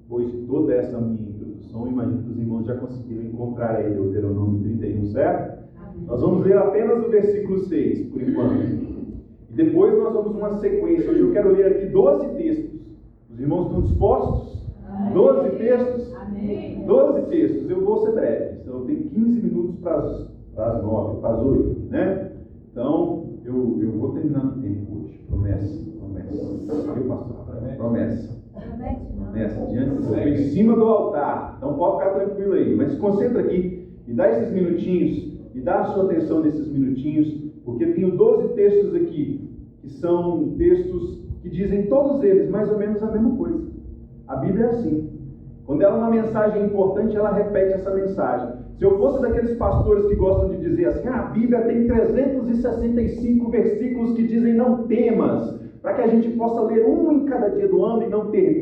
depois de toda essa minha introdução, imagino que os irmãos já conseguiram encontrar aí Deuteronômio 31, certo? Nós vamos ler apenas o versículo 6, por enquanto. E depois nós vamos uma sequência. Hoje eu quero ler aqui 12 textos. Os irmãos estão dispostos? Amém. 12 textos? Amém. 12 textos. Eu vou ser breve. Então eu tenho 15 minutos para as 9, para as 8, né? Então eu vou terminar no tempo hoje. Promessa. Eu, pastor? Promessa. Diante do povo, em cima do altar. Então pode ficar tranquilo aí. Mas se concentra aqui. Me dá esses minutinhos. Me dá a sua atenção nesses minutinhos. Porque eu tenho 12 textos aqui. Que são textos que dizem todos eles mais ou menos a mesma coisa. A Bíblia é assim. Quando ela é uma mensagem importante, ela repete essa mensagem. Se eu fosse daqueles pastores que gostam de dizer assim, a Bíblia tem 365 versículos que dizem não temas, para que a gente possa ler um em cada dia do ano e não ter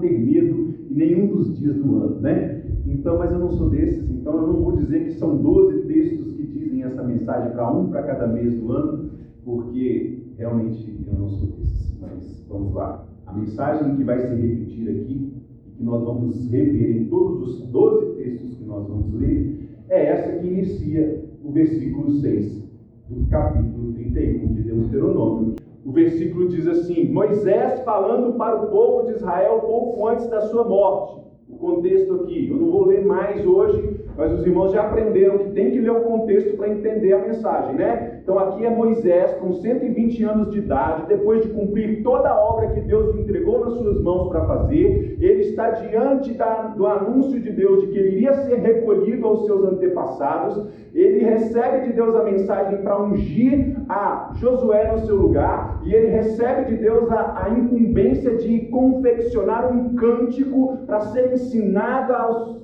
medo em nenhum dos dias do ano, né? Então, mas eu não sou desses, então eu não vou dizer que são 12 textos que dizem essa mensagem para cada mês do ano, porque realmente eu não sou desses. Mas vamos lá. A mensagem que vai se repetir aqui, e que nós vamos rever em todos os 12 textos que nós vamos ler, é essa que inicia o versículo 6 do capítulo 31 de Deuteronômio. O versículo diz assim: Moisés falando para o povo de Israel pouco antes da sua morte. O contexto aqui, eu não vou ler mais hoje, mas os irmãos já aprenderam que tem que ler o contexto para entender a mensagem, né? Então aqui é Moisés com 120 anos de idade, depois de cumprir toda a obra que Deus entregou nas suas mãos para fazer, ele está diante do anúncio de Deus de que ele iria ser recolhido aos seus antepassados. Ele recebe de Deus a mensagem para ungir a Josué no seu lugar, e ele recebe de Deus a incumbência de confeccionar um cântico para ser ensinado aos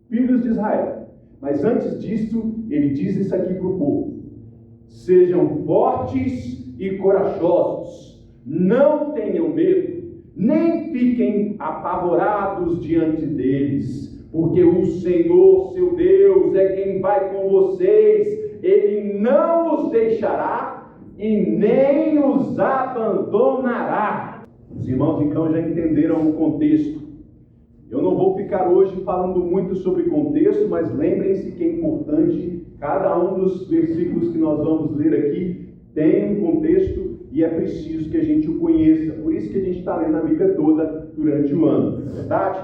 filhos de Israel. Mas antes disso, ele diz isso aqui para o povo: sejam fortes e corajosos, não tenham medo, nem fiquem apavorados diante deles, porque o Senhor, seu Deus, é quem vai com vocês. Ele não os deixará e nem os abandonará. Os irmãos então já entenderam o contexto. Eu não vou ficar hoje falando muito sobre contexto, mas lembrem-se que é importante, cada um dos versículos que nós vamos ler aqui tem um contexto e é preciso que a gente o conheça. Por isso que a gente está lendo a Bíblia toda durante o ano, não é verdade?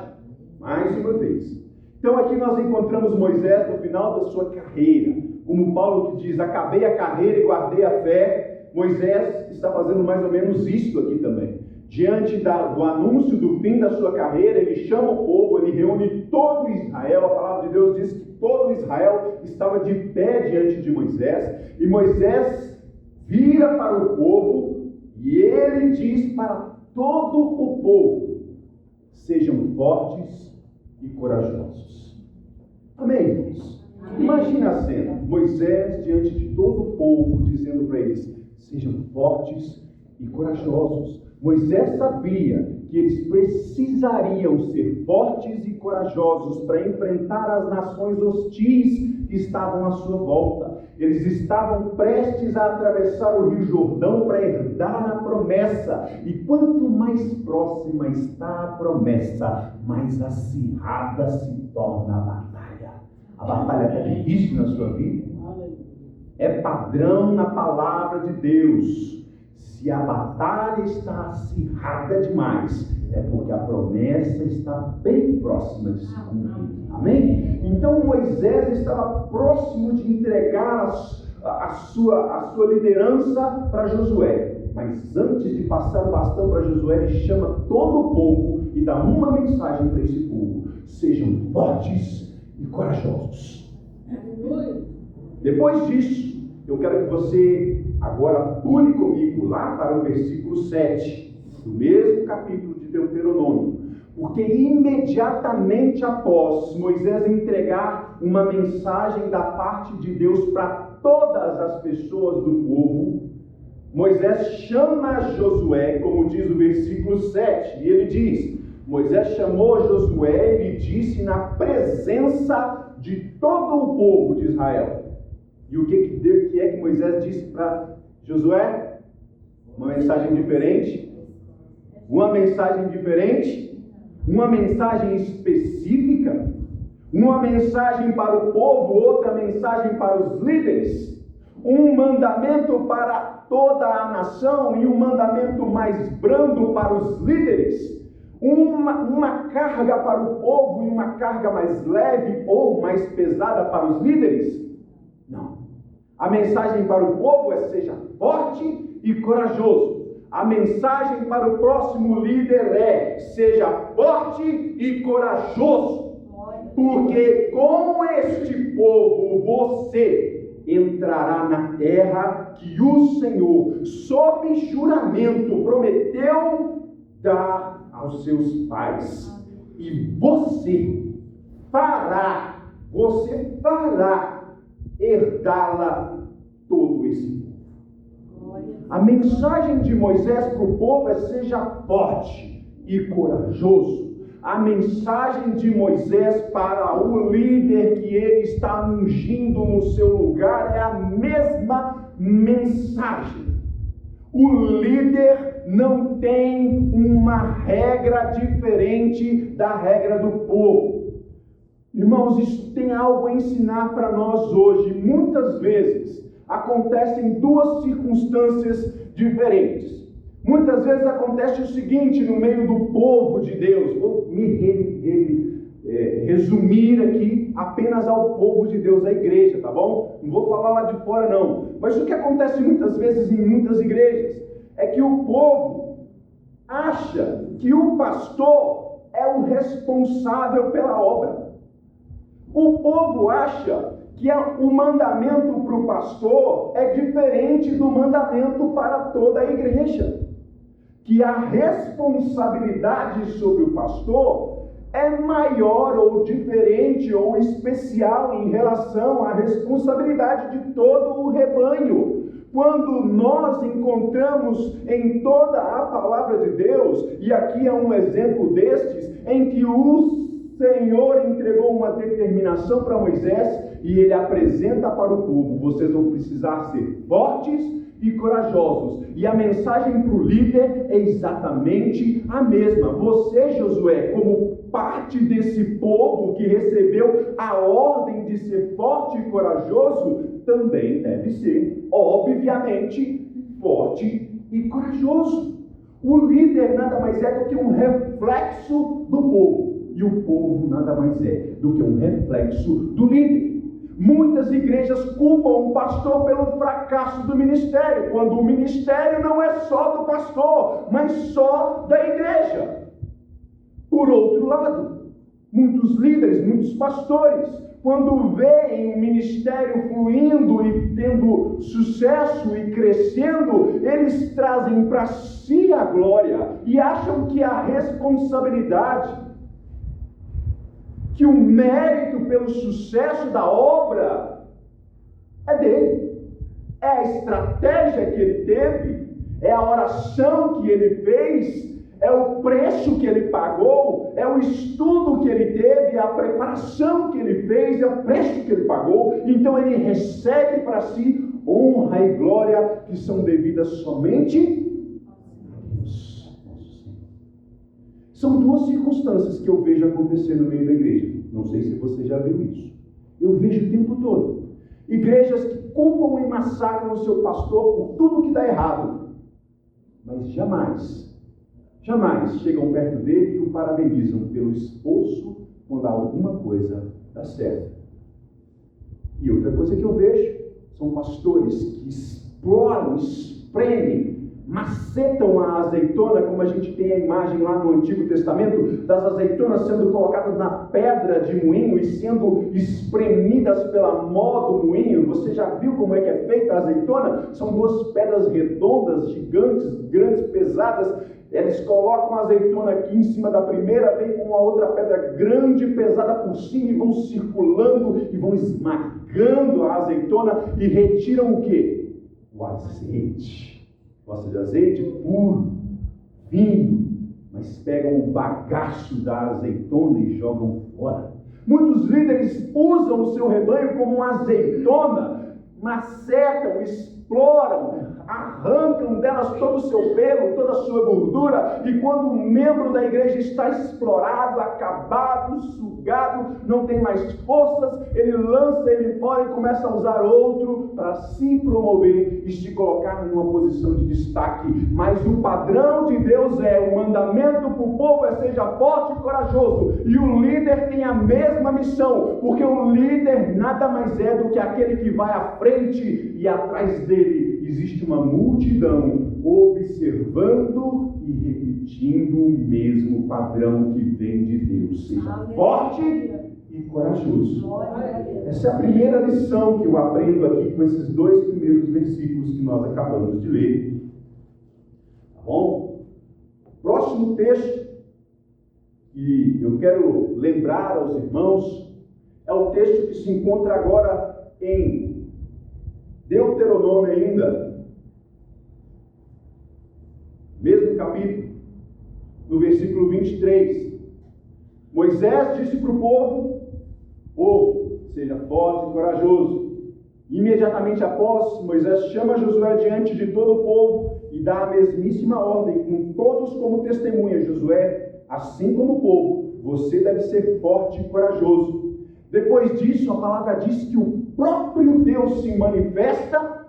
Mais uma vez. Então aqui nós encontramos Moisés no final da sua carreira. Como Paulo que diz, acabei a carreira e guardei a fé. Moisés está fazendo mais ou menos isso aqui também. Diante do anúncio do fim da sua carreira, ele chama o povo, ele reúne todo Israel. A palavra de Deus diz que todo Israel estava de pé diante de Moisés. E Moisés vira para o povo e ele diz para todo o povo: sejam fortes e corajosos. Amém, irmãos? Imagina a cena, Moisés diante de todo o povo, dizendo para eles: sejam fortes e corajosos. Moisés sabia que eles precisariam ser fortes e corajosos para enfrentar as nações hostis que estavam à sua volta. Eles estavam prestes a atravessar o Rio Jordão para herdar a promessa. E quanto mais próxima está a promessa, mais acirrada se torna a batalha. A batalha está difícil na sua vida? É padrão na palavra de Deus. Se a batalha está acirrada demais, é porque a promessa está bem próxima de se cumprir. Amém? Então Moisés estava próximo de entregar a sua liderança para Josué. Mas antes de passar o bastão para Josué, ele chama todo o povo e dá uma mensagem para esse povo: sejam fortes e corajosos. Depois disso, eu quero que você agora pule comigo lá para o versículo 7, do mesmo capítulo de Deuteronômio. Porque imediatamente após Moisés entregar uma mensagem da parte de Deus para todas as pessoas do povo, Moisés chama Josué, como diz o versículo 7, e ele diz: Moisés chamou Josué e lhe disse na presença de todo o povo de Israel. E o que é que Moisés disse para Josué? Uma mensagem diferente? Uma mensagem diferente? uma mensagem específica, uma mensagem para o povo, outra mensagem para os líderes, um mandamento para toda a nação e um mandamento mais brando para os líderes, uma carga para o povo e uma carga mais leve ou mais pesada para os líderes? Não. A mensagem para o povo é: seja forte e corajoso. A mensagem para o próximo líder é: seja forte e corajoso. Porque com este povo você entrará na terra que o Senhor, sob juramento, prometeu dar aos seus pais. E você fará herdá-la todo esse povo. A mensagem de Moisés para o povo é: seja forte e corajoso. A mensagem de Moisés para o líder que ele está ungindo no seu lugar é a mesma mensagem. O líder não tem uma regra diferente da regra do povo. Irmãos, isso tem algo a ensinar para nós hoje. Muitas vezes acontecem duas circunstâncias diferentes. Muitas vezes acontece o seguinte no meio do povo de Deus. Vou me resumir aqui apenas ao povo de Deus, à igreja, tá bom? Não vou falar lá de fora não. Mas o que acontece muitas vezes em muitas igrejas é que o povo acha que o pastor é o responsável pela obra. O povo acha que o mandamento para o pastor é diferente do mandamento para toda a igreja. Que a responsabilidade sobre o pastor é maior ou diferente ou especial em relação à responsabilidade de todo o rebanho. Quando nós encontramos em toda a palavra de Deus, e aqui é um exemplo destes, em que o Senhor entregou uma determinação para Moisés e ele apresenta para o povo: vocês vão precisar ser fortes e corajosos. E a mensagem para o líder é exatamente a mesma. Você, Josué, como parte desse povo que recebeu a ordem de ser forte e corajoso, também deve ser, obviamente, forte e corajoso. O líder nada mais é do que um reflexo do povo. E o povo nada mais é do que um reflexo do líder. Muitas igrejas culpam o pastor pelo fracasso do ministério, quando o ministério não é só do pastor, mas só da igreja. Por outro lado, muitos líderes, muitos pastores, quando veem o ministério fluindo e tendo sucesso e crescendo, eles trazem para si a glória e acham que a responsabilidade, que o mérito pelo sucesso da obra é dele. É a estratégia que ele teve, é a oração que ele fez, é o preço que ele pagou, é o estudo que ele teve, é a preparação que ele fez, é o preço que ele pagou. Então ele recebe para si honra e glória que são devidas somente a Deus. São duas circunstâncias que eu vejo acontecer no meio da igreja. Não sei se você já viu isso. Eu vejo o tempo todo. Igrejas que culpam e massacram o seu pastor por tudo que dá errado. Mas jamais chegam perto dele e o parabenizam pelo esforço quando alguma coisa dá certo. E outra coisa que eu vejo são pastores que exploram, espremem, macetam a azeitona, como a gente tem a imagem lá no Antigo Testamento, das azeitonas sendo colocadas na pedra de moinho e sendo espremidas pela mó do moinho. Você já viu como é que é feita a azeitona? São duas pedras redondas, gigantes, grandes, pesadas. Eles colocam a azeitona aqui em cima da primeira, vem com uma outra pedra grande, pesada por cima, e vão circulando e vão esmagando a azeitona e retiram o quê? O azeite. Gosta de azeite puro, fino, mas pegam o bagaço da azeitona e jogam fora. Muitos líderes usam o seu rebanho como uma azeitona, macetam, exploram, arrancam delas todo o seu pelo, toda a sua gordura, e quando um membro da igreja está explorado, acabado, sugado, não tem mais forças, ele lança ele fora e começa a usar outro para se promover e se colocar numa posição de destaque. Mas o padrão de Deus o mandamento para o povo seja forte e corajoso, e o líder tem a mesma missão, porque o líder nada mais é do que aquele que vai à frente, e atrás dele existe uma multidão observando e repetindo o mesmo padrão que vem de Deus. Seja forte e corajoso. Essa é a primeira lição que eu aprendo aqui com esses 2 primeiros versículos que nós acabamos de ler. Tá bom? Próximo texto que eu quero lembrar aos irmãos é o texto que se encontra agora em Deuteronômio ainda, mesmo capítulo, no versículo 23. Moisés disse para o povo, seja forte e corajoso. Imediatamente após, Moisés chama Josué diante de todo o povo e dá a mesmíssima ordem, com todos como testemunha. Josué, assim como o povo, você deve ser forte e corajoso. Depois disso, a palavra diz que o próprio Deus se manifesta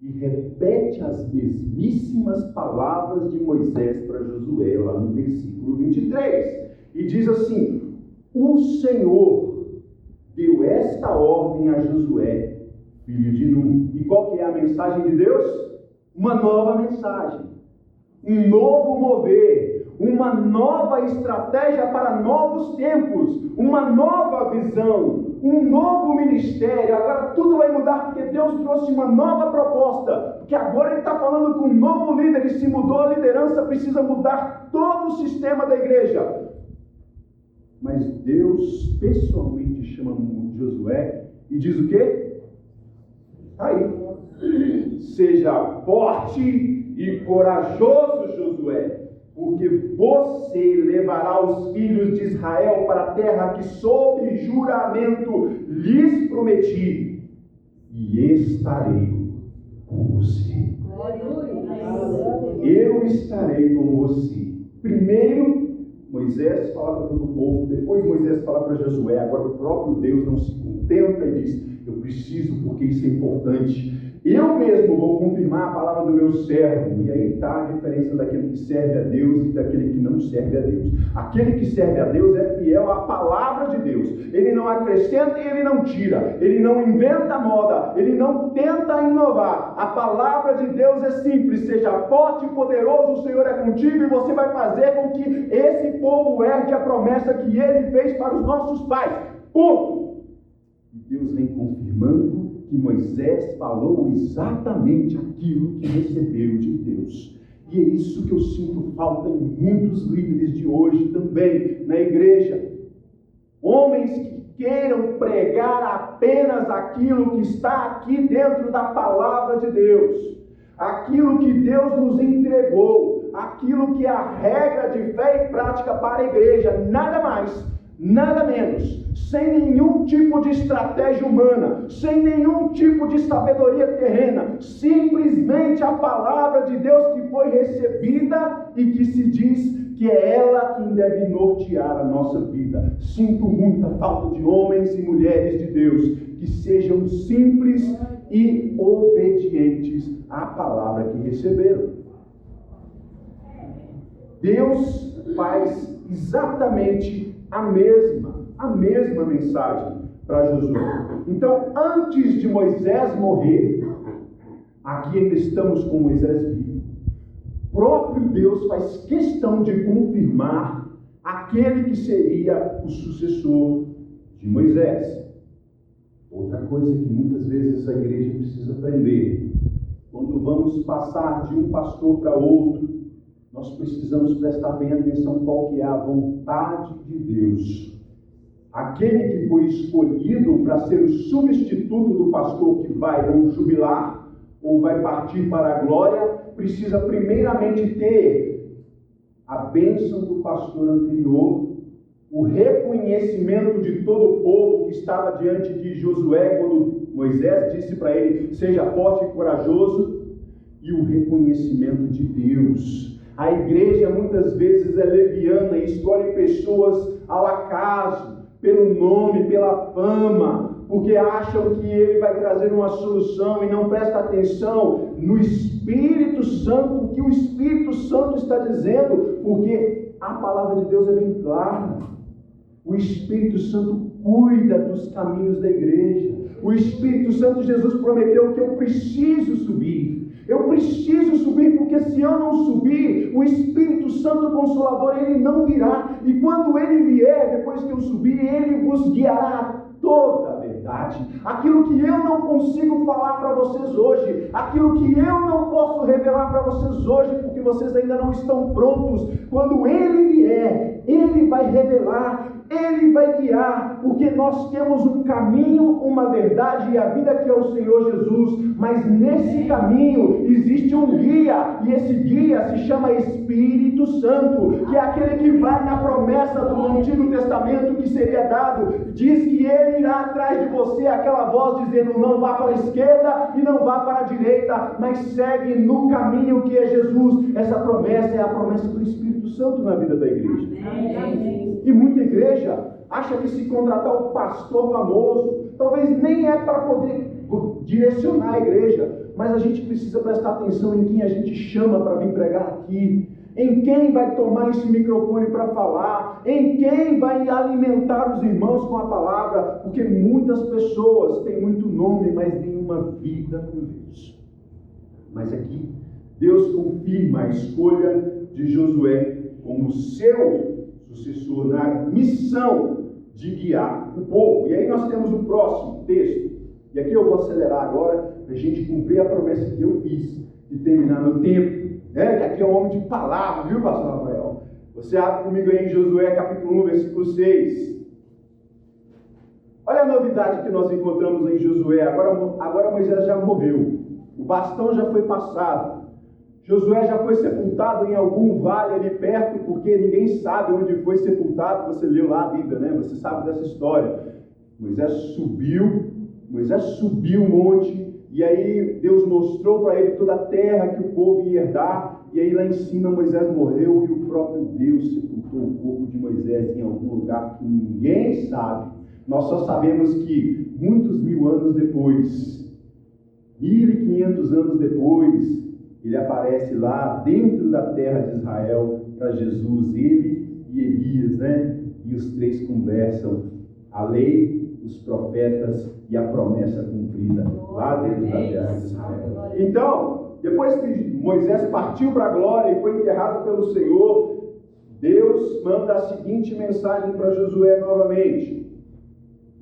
e repete as mesmíssimas palavras de Moisés para Josué, lá no versículo 23. E diz assim: o Senhor deu esta ordem a Josué, filho de Nun. E qual que é a mensagem de Deus? Uma nova mensagem, um novo mover, uma nova estratégia para novos tempos, uma nova visão, um novo ministério. Agora tudo vai mudar, porque Deus trouxe uma nova proposta, porque agora Ele está falando com um novo líder, e se mudou a liderança, precisa mudar todo o sistema da igreja. Mas Deus pessoalmente chama Josué e diz o quê? Aí, seja forte e corajoso, Josué, porque você levará os filhos de Israel para a terra que sob juramento lhes prometi, e estarei com você. Eu estarei com você. Primeiro Moisés fala para todo o povo, depois Moisés fala para Josué. Agora o próprio Deus não se contenta e diz: eu preciso, porque isso é importante. Eu mesmo vou confirmar a palavra do meu servo. E aí está a diferença daquele que serve a Deus e daquele que não serve a Deus. Aquele que serve a Deus é fiel à palavra de Deus. Ele não acrescenta e ele não tira. Ele não inventa moda. Ele não tenta inovar. A palavra de Deus é simples: seja forte e poderoso, o Senhor é contigo, e você vai fazer com que esse povo herde a promessa que Ele fez para os nossos pais. Ponto. E Deus vem confirmando que Moisés falou exatamente aquilo que recebeu de Deus. E é isso que eu sinto falta em muitos líderes de hoje também, na igreja. Homens que queiram pregar apenas aquilo que está aqui dentro da palavra de Deus. Aquilo que Deus nos entregou. Aquilo que é a regra de fé e prática para a igreja. Nada mais, nada menos. Sem nenhum tipo de estratégia humana, sem nenhum tipo de sabedoria terrena, simplesmente a palavra de Deus que foi recebida e que se diz que é ela quem deve nortear a nossa vida. Sinto muita falta de homens e mulheres de Deus que sejam simples e obedientes à palavra que receberam. Deus faz exatamente a mesma mensagem para Josué. Então, antes de Moisés morrer, aqui ainda estamos com Moisés vivo, o próprio Deus faz questão de confirmar aquele que seria o sucessor de Moisés. Outra coisa que muitas vezes a igreja precisa aprender: quando vamos passar de um pastor para outro, nós precisamos prestar bem atenção qual que é a vontade de Deus. Aquele que foi escolhido para ser o substituto do pastor que vai ou jubilar ou vai partir para a glória, precisa primeiramente ter a bênção do pastor anterior, o reconhecimento de todo o povo que estava diante de Josué, quando Moisés disse para ele: seja forte e corajoso. e o reconhecimento de Deus. A igreja muitas vezes é leviana e escolhe pessoas ao acaso, pelo nome, pela fama, porque acham que ele vai trazer uma solução e não presta atenção no Espírito Santo, o que o Espírito Santo está dizendo, porque a palavra de Deus é bem clara. O Espírito Santo cuida dos caminhos da igreja. O Espírito Santo, Jesus prometeu que eu preciso subir. Eu preciso subir, porque se eu não subir, o Espírito Santo Consolador, ele não virá. E quando ele vier, depois que eu subir, ele vos guiará a toda a verdade. Aquilo que eu não consigo falar para vocês hoje, aquilo que eu não posso revelar para vocês hoje, porque vocês ainda não estão prontos, quando ele vier, ele vai revelar, ele vai guiar, porque nós temos um caminho, uma verdade e a vida que é o Senhor Jesus, mas nesse caminho existe um guia, e esse guia se chama Espírito Santo, que é aquele que vai na promessa do Antigo Testamento que seria dado, diz que ele irá atrás de você, aquela voz dizendo, não vá para a esquerda e não vá para a direita, mas segue no caminho que é Jesus. Essa promessa é a promessa do Espírito Santo na vida da igreja. E muita igreja acha que se contratar um pastor famoso, talvez nem é para poder direcionar a igreja, mas a gente precisa prestar atenção em quem a gente chama para vir pregar aqui, em quem vai tomar esse microfone para falar, em quem vai alimentar os irmãos com a palavra, porque muitas pessoas têm muito nome, mas nenhuma vida com Deus. Mas aqui, Deus confirma a escolha de Josué como seu sucessor na missão de guiar o povo. E aí nós temos o próximo texto, e aqui eu vou acelerar agora para a gente cumprir a promessa que eu fiz de terminar no tempo, né? Que aqui é um homem de palavra, viu, pastor Rafael? Você abre comigo aí em Josué capítulo 1, versículo 6. Olha a novidade que nós encontramos em Josué. Agora Moisés já morreu, o bastão já foi passado, Josué já foi sepultado em algum vale ali perto, porque ninguém sabe onde foi sepultado. Você leu lá a Bíblia, né? Você sabe dessa história. Moisés subiu o monte, e aí Deus mostrou para ele toda a terra que o povo ia herdar, e aí lá em cima Moisés morreu, e o próprio Deus sepultou o corpo de Moisés em algum lugar que ninguém sabe. Nós só sabemos que muitos mil anos depois, 1500 anos depois, ele aparece lá dentro da terra de Israel para Jesus, ele e Elias, né? E os três conversam a lei, os profetas e a promessa cumprida lá dentro da terra de Israel. Então, depois que Moisés partiu para a glória e foi enterrado pelo Senhor, Deus manda a seguinte mensagem para Josué novamente.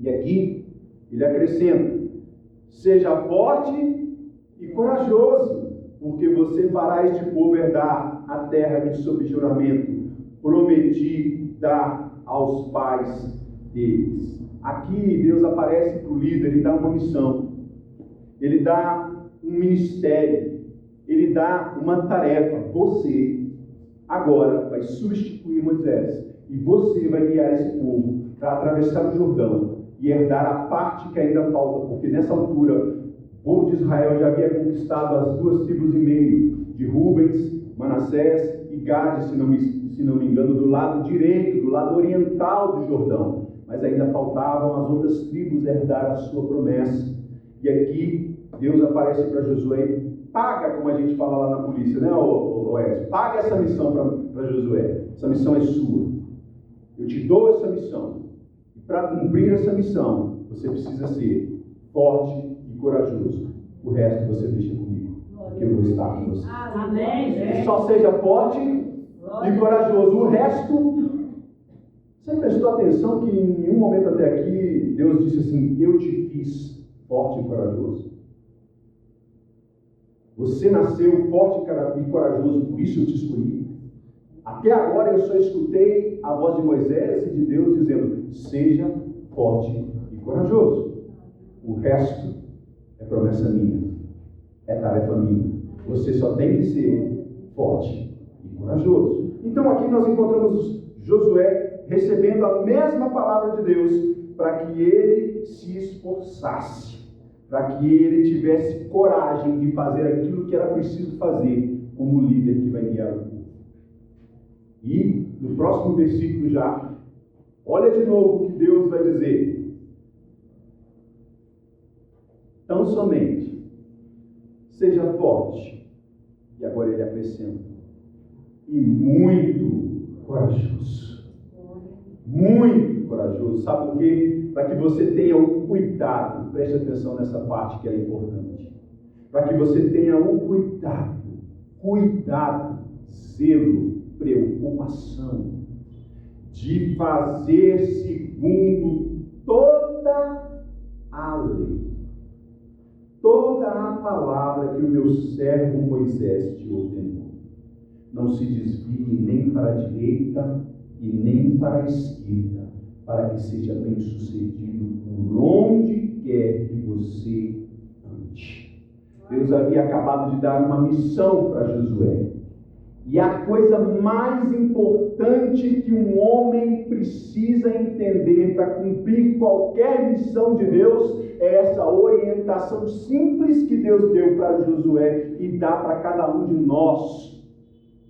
E aqui ele acrescenta: seja forte e corajoso, porque você fará este povo herdar a terra que, sob juramento, prometi dar aos pais deles. Aqui Deus aparece para o líder e dá uma missão, ele dá um ministério, ele dá uma tarefa. Você agora vai substituir Moisés e você vai guiar esse povo para atravessar o Jordão e herdar a parte que ainda falta, porque nessa altura o povo de Israel já havia conquistado as 2 tribos e meio de Rubens, Manassés e Gade, se não me engano, do lado direito, do lado oriental do Jordão. Mas ainda faltavam as outras tribos herdar a sua promessa. E aqui Deus aparece para Josué e paga, como a gente fala lá na polícia, né, Oés? Paga essa missão para Josué. Essa missão é sua. Eu te dou essa missão. E para cumprir essa missão, você precisa ser forte e corajoso. O resto você deixa comigo, porque eu vou estar com você. Amém. Só seja forte e corajoso. O resto, você prestou atenção que em nenhum momento até aqui Deus disse assim: eu te fiz forte e corajoso. Você nasceu forte e corajoso, por isso eu te escolhi. Até agora eu só escutei a voz de Moisés e de Deus dizendo: seja forte e corajoso. O resto é promessa minha, é tarefa minha. Você só tem que ser forte e corajoso. Então aqui nós encontramos Josué recebendo a mesma palavra de Deus para que ele se esforçasse, para que ele tivesse coragem de fazer aquilo que era preciso fazer como líder que vai guiar o povo. E no próximo versículo já, olha de novo o que Deus vai dizer. Tão somente seja forte, e agora ele acrescenta, e muito corajoso. Muito corajoso. Sabe por quê? Para que você tenha o cuidado, preste atenção nessa parte que é importante. Para que você tenha o cuidado, zelo, preocupação de fazer segundo toda a lei, toda a palavra que o meu servo Moisés te ordenou. Não se desvie nem para a direita e nem para a esquerda, para que seja bem sucedido por onde quer que você ande. Deus havia acabado de dar uma missão para Josué. E a coisa mais importante que um homem precisa entender para cumprir qualquer missão de Deus é essa orientação simples que Deus deu para Josué e dá para cada um de nós.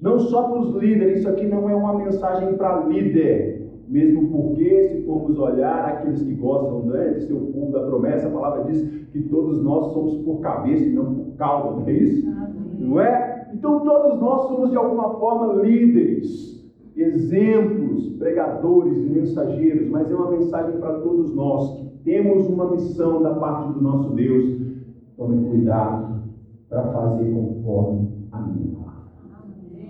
Não só para os líderes, isso aqui não é uma mensagem para líder, mesmo porque, se formos olhar aqueles que gostam de ser o povo da promessa, a palavra diz que todos nós somos por cabeça e não por cauda, não é isso? Não é? Então todos nós somos de alguma forma líderes, exemplos, pregadores e mensageiros, mas é uma mensagem para todos nós que temos uma missão da parte do nosso Deus. Tome cuidado para fazer conforme a minha palavra.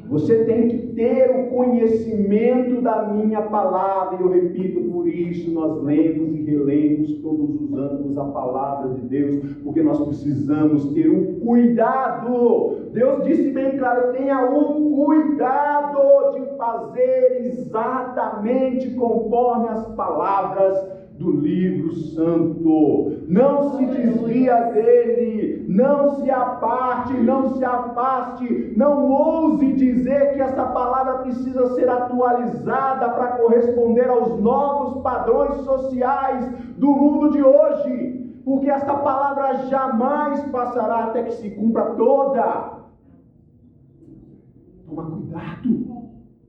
Você tem que ter o conhecimento da minha palavra, e eu repito, por isso nós lemos e relemos todos os anos a palavra de Deus, porque nós precisamos ter o cuidado. Deus disse bem claro, tenha o cuidado de fazer exatamente conforme as palavras do livro santo. Não se desvia dele, não se aparte, não se afaste, não ouse dizer que essa palavra precisa ser atualizada para corresponder aos novos padrões sociais do mundo de hoje, porque essa palavra jamais passará até que se cumpra toda. Toma cuidado,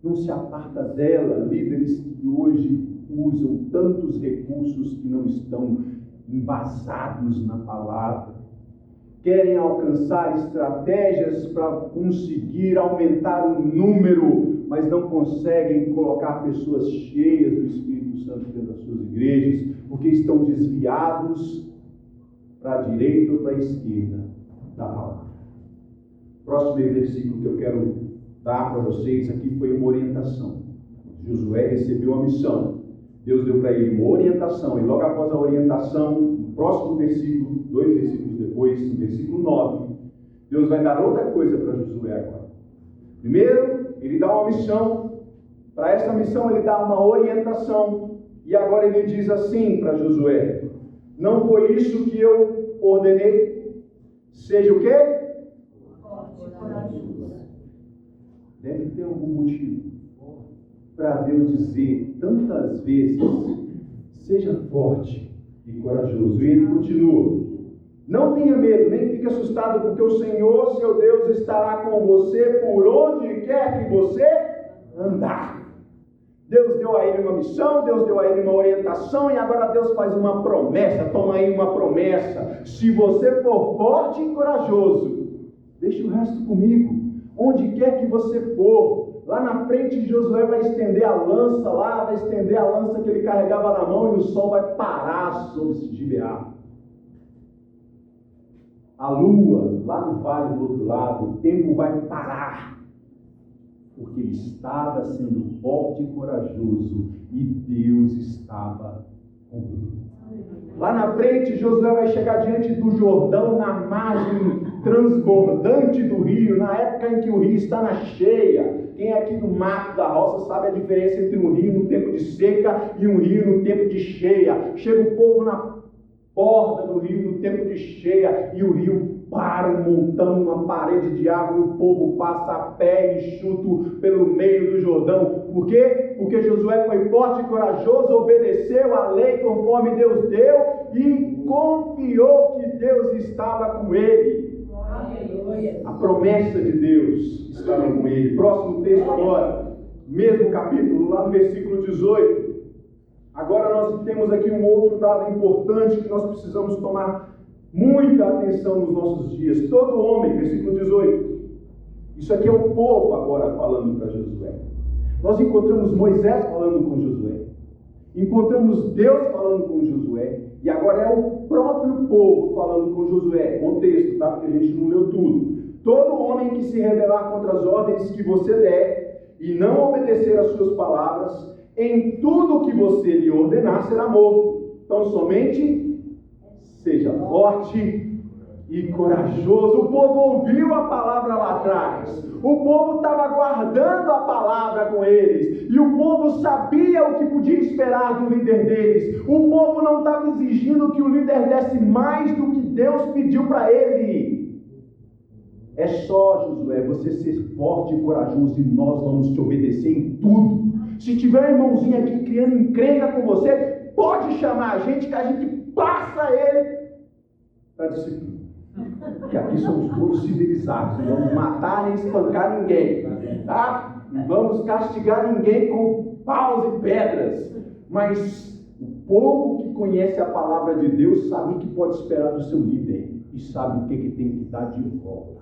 não se aparta dela. Líderes que hoje usam tantos recursos que não estão embasados na palavra, querem alcançar estratégias para conseguir aumentar o número, mas não conseguem colocar pessoas cheias do Espírito Santo dentro das suas igrejas, porque estão desviados para a direita ou para a esquerda da palavra. Próximo versículo que eu quero dar para vocês aqui foi uma orientação. Josué recebeu a missão. Deus deu para ele uma orientação, e logo após a orientação, no próximo versículo, 2 versículos depois, no versículo 9, Deus vai dar outra coisa para Josué agora. Primeiro, ele dá uma missão. Para essa missão ele dá uma orientação, e agora ele diz assim para Josué: não foi isso que eu ordenei? Seja o quê? Deve ter algum motivo para Deus dizer tantas vezes, seja forte e corajoso. E ele continua: não tenha medo, nem fique assustado, porque o Senhor, seu Deus, estará com você por onde quer que você andar. Deus deu a ele uma missão, Deus deu a ele uma orientação, e agora Deus faz uma promessa. Toma aí uma promessa: se você for forte e corajoso, deixa o resto comigo. Onde quer que você for, lá na frente Josué vai estender a lança lá, vai estender a lança que ele carregava na mão, e o sol vai parar sobre Gibeá. A lua, lá no vale do outro lado, o tempo vai parar, porque ele estava sendo forte e corajoso, e Deus estava com ele. Lá na frente, Josué vai chegar diante do Jordão, na margem transbordante do rio, na época em que o rio está na cheia. Quem é aqui do mato, da roça, sabe a diferença entre um rio no tempo de seca e um rio no tempo de cheia. Chega o povo na borda do rio no tempo de cheia, e o rio para um montão, uma parede de água, e o povo passa a pé enxuto pelo meio do Jordão. Por quê? Porque Josué foi forte e corajoso, obedeceu a lei conforme Deus deu, e confiou que Deus estava com ele. A promessa de Deus estava com ele. Próximo texto agora, mesmo capítulo, lá no versículo 18. Agora nós temos aqui um outro dado importante que nós precisamos tomar muita atenção nos nossos dias. Todo homem, versículo 18. Isso aqui é o povo agora falando para Josué. Nós encontramos Moisés falando com Josué. Encontramos Deus falando com Josué. E agora é o próprio povo falando com Josué. Contexto, tá? Porque a gente não leu tudo. Todo homem que se rebelar contra as ordens que você der e não obedecer às suas palavras, em tudo que você lhe ordenar será morto. Então somente seja forte e corajoso. O povo ouviu a palavra lá atrás. O povo estava guardando a palavra com eles. E o povo sabia o que podia esperar do líder deles. O povo não estava exigindo que o líder desse mais do que Deus pediu para ele. É só, Josué, você ser forte e corajoso e nós vamos te obedecer em tudo. Se tiver um irmãozinho aqui criando encrenca com você, pode chamar a gente que a gente passa ele para disciplina. Porque aqui somos todos civilizados, não vamos matar nem espancar ninguém, tá? Não vamos castigar ninguém com paus e pedras. Mas o povo que conhece a palavra de Deus sabe o que pode esperar do seu líder e sabe o que tem que dar de volta.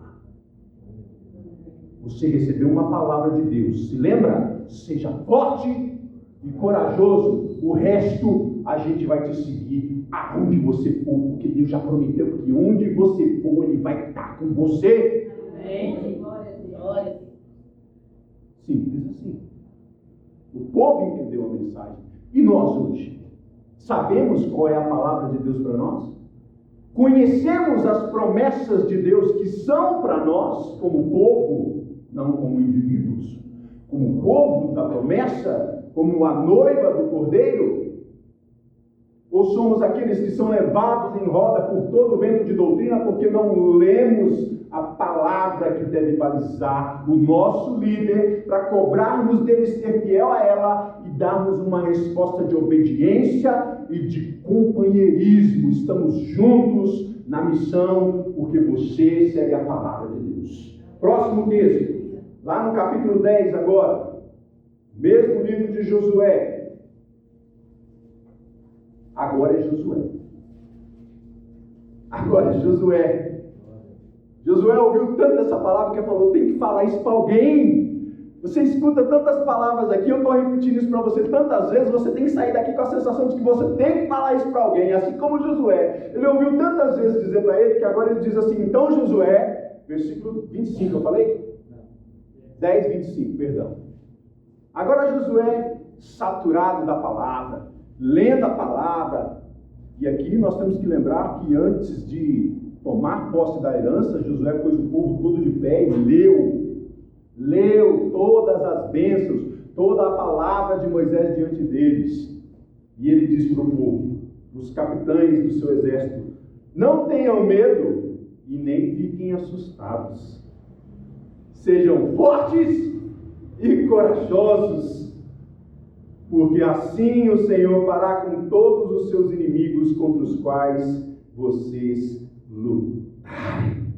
Você recebeu uma palavra de Deus, se lembra? Seja forte e corajoso. O resto a gente vai te seguir aonde você for, porque Deus já prometeu que onde você for, Ele vai estar com você. Amém. Glória. Simples assim. O povo entendeu a mensagem. E nós hoje? Sabemos qual é a palavra de Deus para nós? Conhecemos as promessas de Deus que são para nós como povo, não como indivíduos, como povo da promessa, como a noiva do Cordeiro? Ou somos aqueles que são levados em roda por todo o vento de doutrina porque não lemos a palavra que deve balizar o nosso líder para cobrarmos dele ser fiel a ela e darmos uma resposta de obediência e de companheirismo? Estamos juntos na missão porque você segue a palavra de Deus. Próximo texto, lá no capítulo 10 agora, mesmo livro de Josué. Agora é Josué. Agora é Josué. Josué ouviu tanto essa palavra que ele falou, tem que falar isso para alguém. Você escuta tantas palavras aqui, eu estou repetindo isso para você tantas vezes, você tem que sair daqui com a sensação de que você tem que falar isso para alguém, assim como Josué. Ele ouviu tantas vezes dizer para ele, que agora ele diz assim, então Josué, versículo 25, eu falei? 10, 25, perdão. Agora Josué, saturado da palavra, lendo a palavra, e aqui nós temos que lembrar que antes de tomar posse da herança, Josué pôs o povo todo de pé e leu todas as bênçãos, toda a palavra de Moisés diante deles. E ele diz para o povo, os capitães do seu exército, não tenham medo e nem fiquem assustados. Sejam fortes e corajosos, porque assim o Senhor fará com todos os seus inimigos contra os quais vocês lutarem.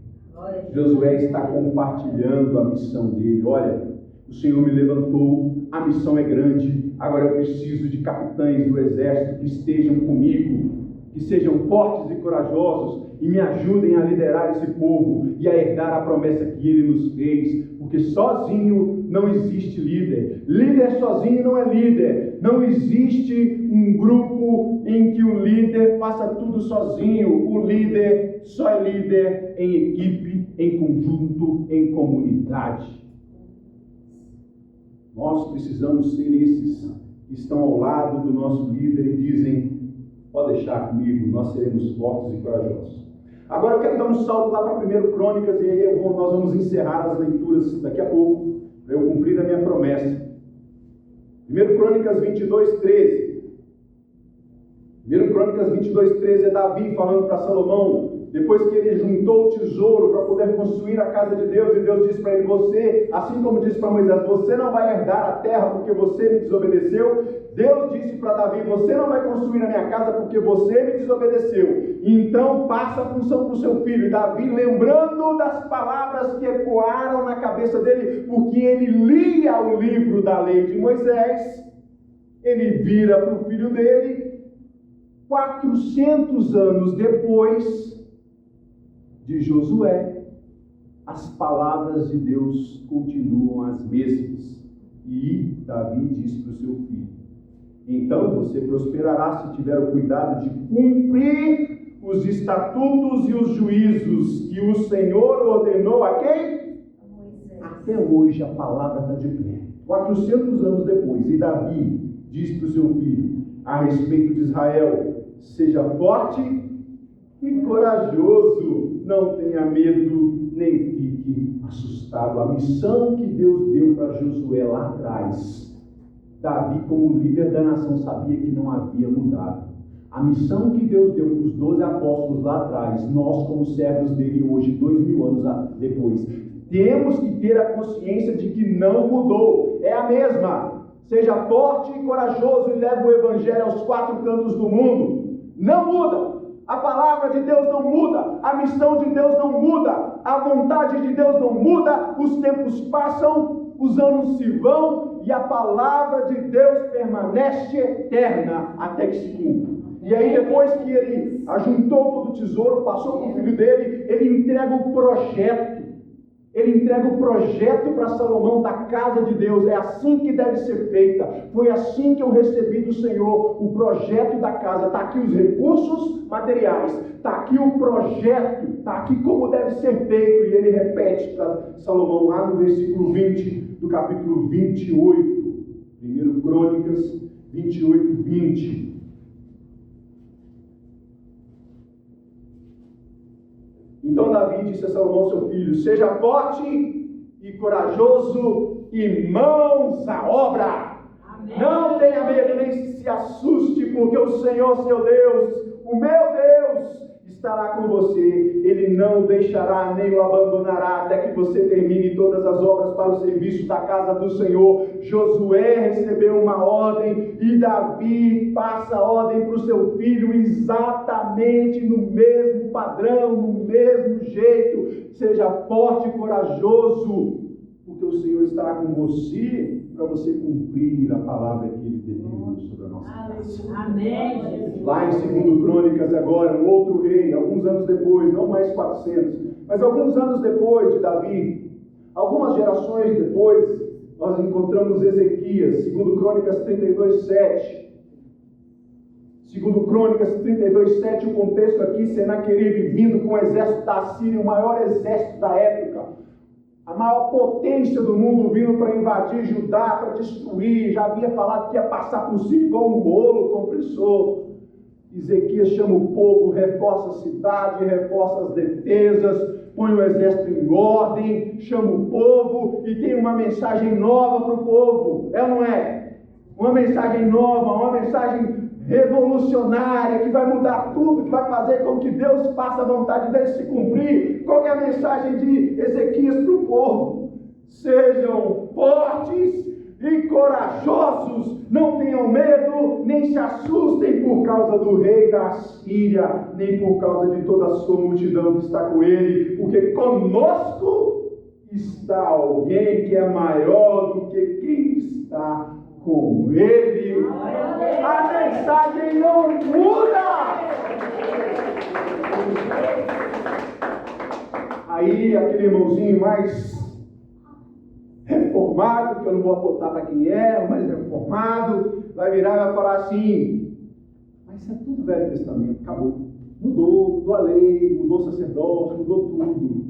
Josué está compartilhando a missão dele. Olha, o Senhor me levantou, a missão é grande, agora eu preciso de capitães do exército que estejam comigo, que sejam fortes e corajosos e me ajudem a liderar esse povo e a herdar a promessa que Ele nos fez, porque sozinho não existe líder. Líder sozinho não é líder. Não existe um grupo em que o líder faça tudo sozinho. O líder só é líder em equipe, em conjunto, em comunidade. Nós precisamos ser esses que estão ao lado do nosso líder e dizem, pode deixar comigo, nós seremos fortes e corajosos. Agora eu quero dar um salto lá para 1 Crônicas e aí nós vamos encerrar as leituras daqui a pouco, para eu cumprir a minha promessa. 1 Crônicas 22, 13. 1 Crônicas 22, 13 é Davi falando para Salomão, depois que ele juntou o tesouro para poder construir a casa de Deus, e Deus disse para ele: você, assim como disse para Moisés, você não vai herdar a terra porque você me desobedeceu. Deus disse para Davi: você não vai construir a minha casa porque você me desobedeceu. Então passa a função para o seu filho. E Davi, lembrando das palavras que ecoaram na cabeça dele, porque ele lia o livro da lei de Moisés, ele vira para o filho dele. 400 anos depois de Josué, as palavras de Deus continuam as mesmas. E Davi diz para o seu filho: então você prosperará se tiver o cuidado de cumprir os estatutos e os juízos que o Senhor ordenou a quem? Até hoje a palavra está de pé. 400 anos depois, e Davi diz para o seu filho a respeito de Israel: seja forte e corajoso, não tenha medo, nem fique assustado. A missão que Deus deu para Josué lá atrás, Davi, como líder da nação, sabia que não havia mudado. A missão que Deus deu para os 12 apóstolos lá atrás, nós, como servos dele hoje, 2000 anos depois, temos que ter a consciência de que não mudou, é a mesma. Seja forte e corajoso e leve o evangelho aos 4 cantos do mundo. Não muda. A palavra de Deus não muda, a missão de Deus não muda, a vontade de Deus não muda, os tempos passam, os anos se vão e a palavra de Deus permanece eterna até que se cumpra. E aí, depois que ele ajuntou todo o tesouro, passou para o filho dele, ele entrega o projeto. Ele entrega o projeto para Salomão da casa de Deus. É assim que deve ser feita. Foi assim que eu recebi do Senhor o projeto da casa. Está aqui os recursos materiais, está aqui o projeto, está aqui como deve ser feito. E ele repete para Salomão lá no versículo 20 do capítulo 28, 1 Crônicas 28, 20. Então Davi disse a Salomão, seu filho: seja forte e corajoso e mãos à obra. Amém. Não tenha medo nem se assuste, porque o Senhor, seu Deus, o meu Deus, estará com você. Ele não o deixará nem o abandonará até que você termine todas as obras para o serviço da casa do Senhor. Josué recebeu uma ordem e Davi passa a ordem para o seu filho exatamente no mesmo padrão, no mesmo jeito. Seja forte e corajoso, porque o Senhor estará com você para você cumprir a palavra que Ele determinou sobre a nossa casa. Amém. Lá em 2 Crônicas agora, um outro rei, alguns anos depois, não mais 400, mas alguns anos depois de Davi, algumas gerações depois, nós encontramos Ezequias, 2 Crônicas 32, 7. 2 Crônicas 32, 7, o contexto aqui: Senaqueribe vindo com o exército da Síria, o maior exército da época, a maior potência do mundo, vindo para invadir Judá, para destruir. Já havia falado que ia passar por cima igual um bolo compressor. Ezequias chama o povo, reforça a cidade, reforça as defesas, põe o exército em ordem, chama o povo e tem uma mensagem nova para o povo. É ou não é? Uma mensagem nova, uma mensagem revolucionária, que vai mudar tudo, que vai fazer com que Deus faça a vontade dele se cumprir. Qual que é a mensagem de Ezequias para o povo? Sejam fortes e corajosos, não tenham medo, nem se assustem por causa do rei da Síria, nem por causa de toda a sua multidão que está com ele, porque conosco está alguém que é maior do que quem está com ele. A mensagem não muda. Aí aquele irmãozinho mais reformado, que eu não vou apontar para quem é, o mais reformado, vai virar e vai falar assim: mas isso é tudo Velho Testamento, acabou. Mudou a lei, mudou o sacerdócio, mudou tudo.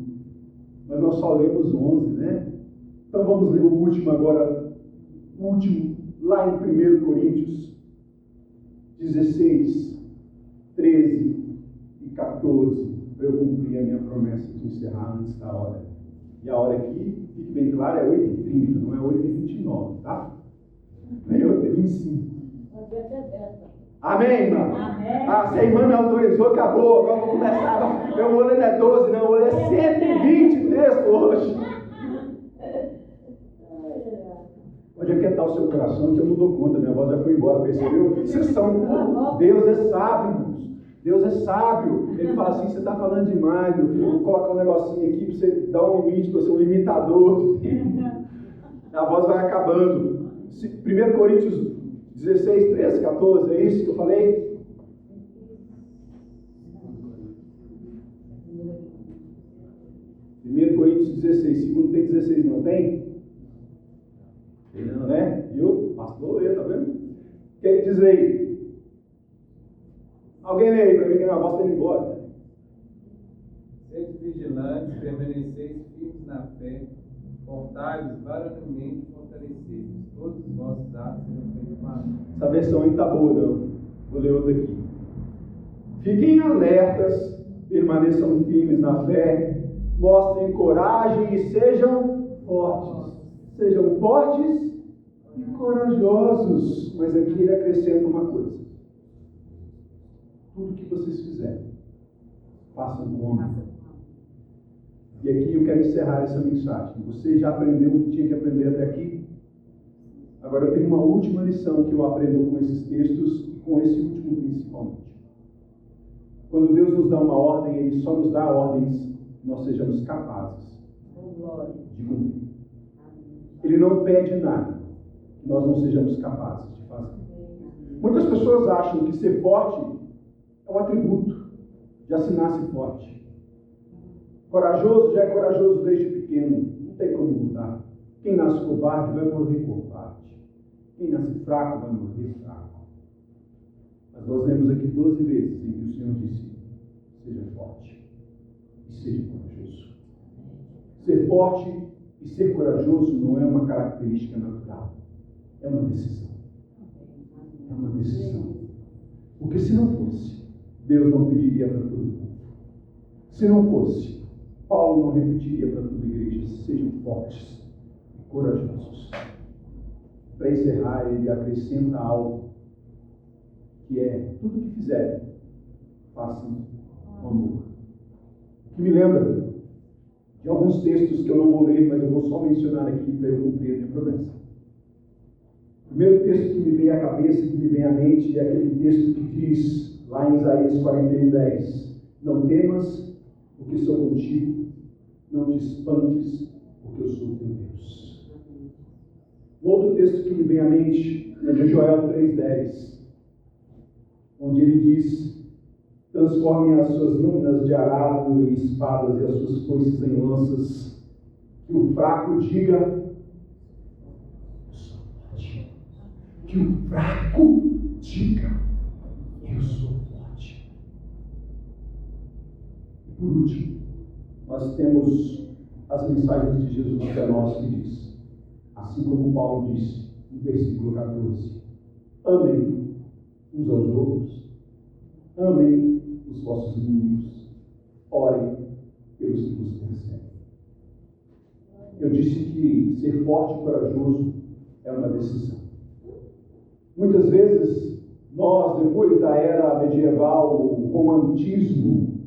Mas nós só lemos 11, né? Então vamos ler o último agora, lá em 1 Coríntios 16, 13 e 14, para eu cumprir a minha promessa de encerrar antes da hora. E a hora aqui, fique bem claro, é 8h30, não é 8h29, tá? Nem 8h25. Amém, irmão? Amém. Se a irmã me autorizou, acabou. Agora eu vou começar. Meu olho não é 12, não. O olho é 120 texto hoje. Pode aquietar o seu coração, que eu não dou conta. Minha voz já foi embora, percebeu? Vocês são... Deus é sábio, irmãos. Deus é sábio. Ele fala assim: você está falando demais, meu filho. Eu vou colocar um negocinho aqui para você dar um limite, para você um limitador. A voz vai acabando. 1 Coríntios 16, 13, 14, é isso que eu falei? Primeiro Coríntios 16, segundo tem 16, não tem? Tem não, né? Viu? Pastor, tá vendo? O que ele diz aí? Alguém lê aí para mim que a minha voz está indo embora. Sede vigilantes, permaneceis firmes na fé, portai-vos varonilmente fortalecidos. Todos os vossos atos sejam feitos com amor. Essa versão aí está boa, não. Vou ler outra aqui. Fiquem alertas, permaneçam firmes na fé, mostrem coragem e sejam fortes. Sejam fortes e corajosos. Mas aqui ele acrescenta uma coisa: tudo que vocês fizerem, façam com amor. E aqui eu quero encerrar essa mensagem. Você já aprendeu o que tinha que aprender até aqui? Agora eu tenho uma última lição que eu aprendo com esses textos e com esse último principalmente. Quando Deus nos dá uma ordem, Ele só nos dá ordens que nós sejamos capazes de cumprir. Ele não pede nada que nós não sejamos capazes de fazer. Muitas pessoas acham que ser forte é um atributo, já se nasce forte. Corajoso já é corajoso desde pequeno, não tem como mudar. Quem nasce covarde vai morrer covarde. Quem nasce fraco vai morrer fraco. Mas nós lemos aqui 12 vezes em que o Senhor disse: seja forte e seja corajoso. Ser forte e ser corajoso não é uma característica natural, é uma decisão. É uma decisão. Porque se não fosse, Deus não pediria para todo mundo. Se não fosse, Paulo não repetiria para toda a igreja: sejam fortes e corajosos. Para encerrar, ele acrescenta algo, que é: tudo que fizerem, façam com amor. Que me lembra de alguns textos que eu não vou ler, mas eu vou só mencionar aqui para eu cumprir a minha promessa. O primeiro texto que me vem à cabeça, que me vem à mente, é aquele texto que diz, lá em Isaías 41:10: não temas, porque sou contigo, não te espantes, porque eu sou teu Deus. Um outro texto que me vem à mente é de Joel 3:10, onde ele diz: transformem as suas lâminas de arado em espadas e as suas foices em lanças, que o fraco diga: eu sou forte. Que o fraco diga: eu sou forte. E por último, nós temos as mensagens de Jesus para nós, que diz, assim como Paulo disse no versículo 14: amem uns aos outros, amem os vossos inimigos, orem pelos que vos perseguem. Eu disse que ser forte e corajoso é uma decisão. Muitas vezes, nós, depois da era medieval, o romantismo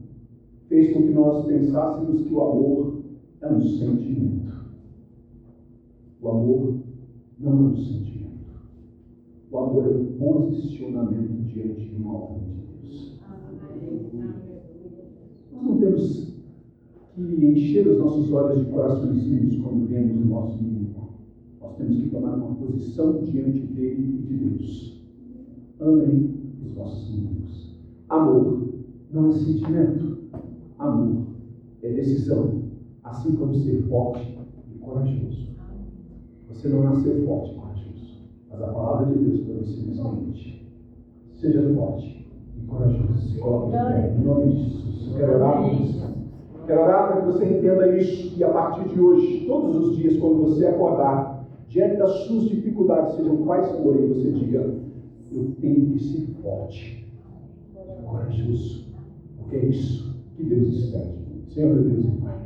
fez com que nós pensássemos que o amor é um sentimento. O amor não é um sentimento. O amor é um posicionamento diante de uma ordem de Deus. Nós não temos que encher os nossos olhos de coraçõezinhos quando vemos o nosso inimigo. Nós temos que tomar uma posição diante dele e de Deus. Amem os vossos inimigos. Amor não é sentimento. Amor é decisão. Assim como ser forte e corajoso. Você não nasceu forte e corajoso, mas a palavra de Deus para você nessa noite: seja forte e corajoso. Se coloque de pé, em nome de Jesus. Eu quero orar por você. Quero orar para que você entenda isso, e a partir de hoje, todos os dias, quando você acordar, diante das suas dificuldades, sejam quais forem, você diga: eu tenho que ser forte e corajoso, porque é isso que Deus espera de mim. Senhor, meu Deus e Pai,